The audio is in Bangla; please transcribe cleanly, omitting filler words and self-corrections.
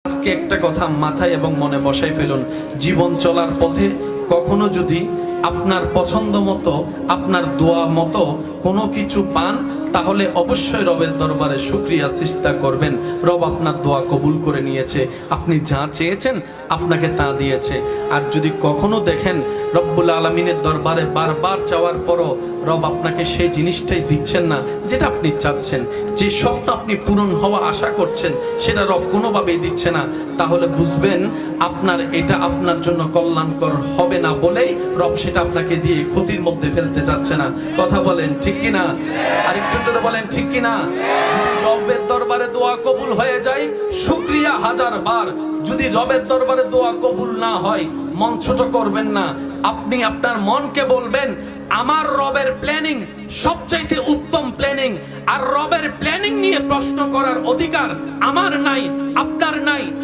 আজকে একটা কথা মাথায় এবং মনে বসাই ফেলুন, জীবন চলার পথে কখনো যদি আপনার পছন্দ মতো, আপনার দোয়া মতো কোনো কিছু পান, তাহলে অবশ্যই রবের দরবারে শুকরিয়া সিজদা করবেন। রব আপনার দোয়া কবুল করে নিয়েছে, আপনি যা চেয়েছেন আপনাকে তা দিয়েছে। আর যদি কখনো দেখেন রব্বুল আলামিনের দরবারে বারবার চাওয়ার পরও রব আপনাকে সেই জিনিসটাই দিচ্ছেন না যেটা আপনি চাচ্ছেন, যে স্বপ্ন আপনি পূরণ হওয়া আশা করছেন সেটা রব কোনোভাবেই দিচ্ছে না, তাহলে বুঝবেন আপনার এটা আপনার জন্য কল্যাণকর হবে না বলেই রব সেটা আপনাকে দিয়ে ক্ষতির মধ্যে ফেলতে যাচ্ছে না। কথা বলেন ঠিক কিনা? আর একটু জোরে বলেন ঠিক কিনা? যদি রবের দরবারে দোয়া কবুল হয়ে যায় শুকরিয়া হাজার বার। যদি রবের দরবারে দোয়া কবুল না হয় মন ছোট করবেন না, আপনি আপনার মনকে বলবেন আমার রবের প্ল্যানিং সবচাইতে উত্তম প্ল্যানিং, আর রবের প্ল্যানিং নিয়ে প্রশ্ন করার অধিকার আমার নাই, আপনার নাই।